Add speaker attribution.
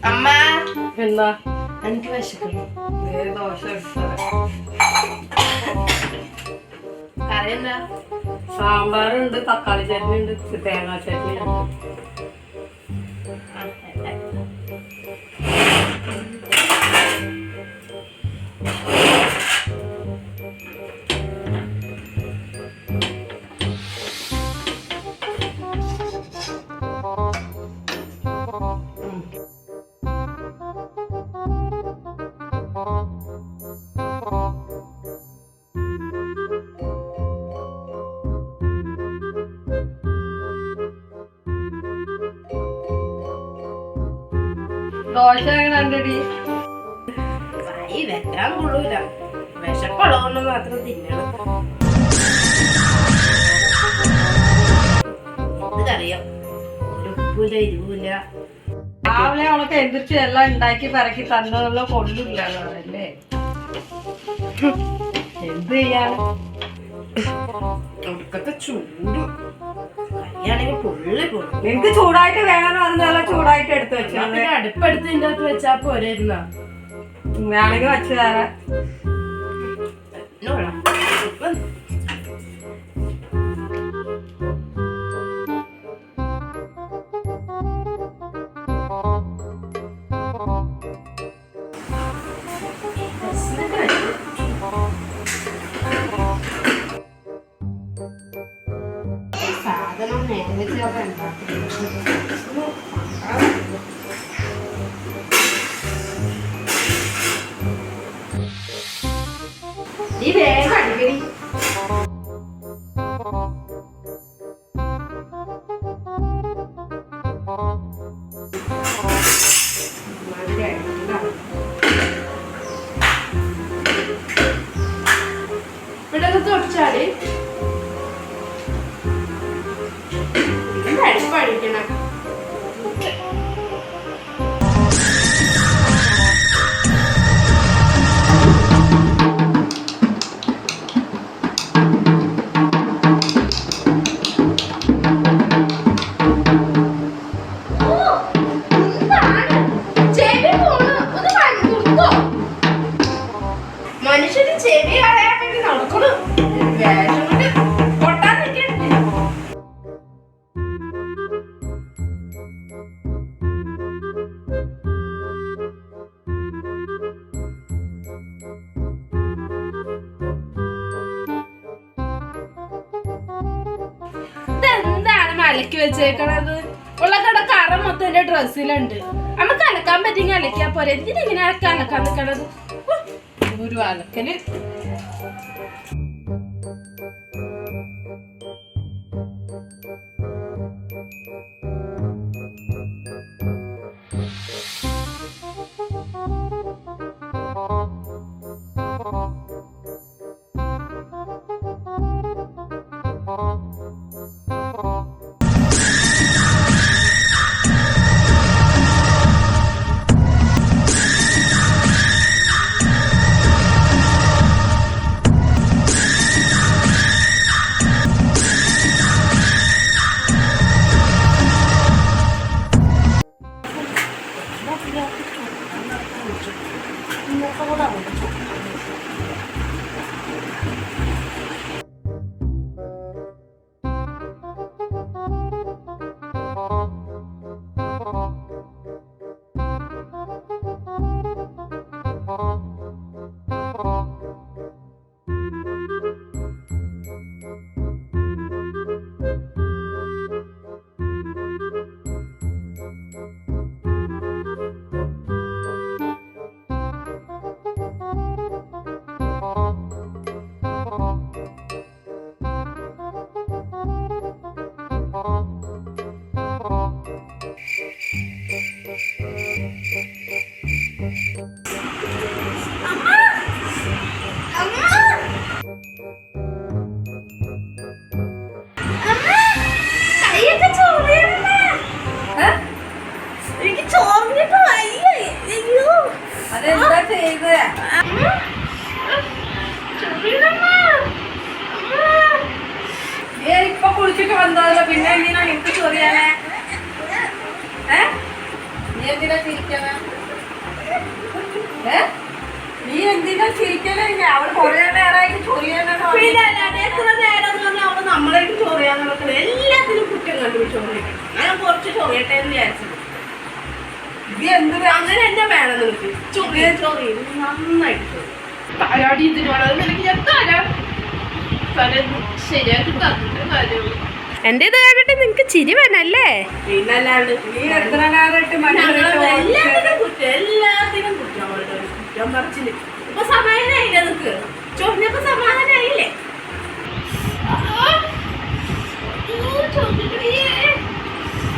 Speaker 1: അമ്മ
Speaker 2: എന്താ
Speaker 1: എനിക്ക് വിശക്കുന്നു.
Speaker 2: ദോശ
Speaker 1: കറി എന്താ?
Speaker 2: സാമ്പാറുണ്ട്, തക്കാളി ചട്നി ഉണ്ട്, തേങ്ങാ ചട്നി ഉണ്ട്. ദോശ എങ്ങനെ ഉണ്ടടി?
Speaker 1: കൈ വെക്കാൻ കൊള്ളൂല. വിശപ്പുള്ളതുകൊണ്ട് മാത്രം തിന്നണം. ഇതറിയാം, ഒരു ഉപ്പില്ല ഇരുവില്ല.
Speaker 2: രാവിലെ അവളൊക്കെ എந்திരിച്ച് എല്ലാം ഉണ്ടാക്കി പറക്കി തന്നതല്ലോ കൊള്ളില്ല അല്ലേ? എന്ത് ചെയ്യാൻ?
Speaker 1: ഒടുക്കത്തെ ചൂട് കൈയാണെങ്കിൽ പൊള്ളി പോകും.
Speaker 2: നിനക്ക് ചൂടായിട്ട് വേണോ? അത് നല്ല ചൂടായിട്ട് എടുത്ത് വെച്ചാൽ
Speaker 1: അടുപ്പെടുത്ത് ഇതിൻ്റെ അകത്ത് വെച്ചാ പോരായിരുന്ന
Speaker 2: വേണമെങ്കിൽ വെച്ച് തരാം.
Speaker 1: സാധനം നേരത്തെ നീ വേഗം അടിക്കടി. ഇവിടെ തൊടിച്ചാല് അടിപ്പഴിക്കണം. മനുഷ്യന് ചെവി കളയാൻ വേണ്ടി നടക്കണം. വേഷം കൊണ്ട് പൊട്ടാൻ നിൽക്കണ്ടേ? ഇതെന്താണ് മലക്കി വെച്ചേക്കണത്? ഉള്ളകട കറ മൊത്തം എന്റെ ഡ്രസ്സിലുണ്ട്. നമുക്ക് അലക്കാൻ പറ്റിയെങ്കിൽ അലക്കിയാ പോരെ. എന്തിനെങ്ങനെ അലക്കാൻ നിൽക്കണത്? ഒരു അലക്കല്. കുളിച്ചിട്ട് വന്നതല്ലോ, പിന്നെ എന്തിനാ എനിക്ക് ചൊറിയാനേ? നീ എന്തിനാ ചിരിക്കണേ?
Speaker 2: നീ എന്തിനാ ചിരിക്കലേ? അവൾ കൊറേ നേരമായിട്ട് ചൊറിയാനാണ്.
Speaker 1: പിന്നെ അല്ലാതെ എത്ര നേരം എന്ന് പറഞ്ഞാൽ അവള് നമ്മളായിട്ട് ചൊറിയാന്ന് നോക്കുന്നത് എല്ലാത്തിനും കുറ്റം കണ്ടുപിടിച്ചോണ്ടിരിക്കണം. ഞാൻ കുറച്ച് ചൊറിയട്ടെ എന്ന് വിചാരിച്ചത്.
Speaker 2: ഇത് എന്ത്
Speaker 1: അങ്ങനെ എന്നെ വേണം നിനക്ക്. ചൊറിയ നന്നായിട്ട് ചൊറി. തലാടി ഇതിനോട് നിനക്ക് ഞാൻ തല ശരിയാക്കി തന്നിട്ട് കാര്യമുള്ളൂ. എന്റെ ഇത് കണ്ടിട്ട് നിനക്ക് ചിരി വേണല്ലേ? പിന്നല്ലാണ്ട്
Speaker 2: നീ എത്ര നേരമായിട്ട്
Speaker 1: എല്ലാത്തിനും കുറ്റം പറച്ചില്. ഇപ്പൊ സമയമായില്ല നിനക്ക്.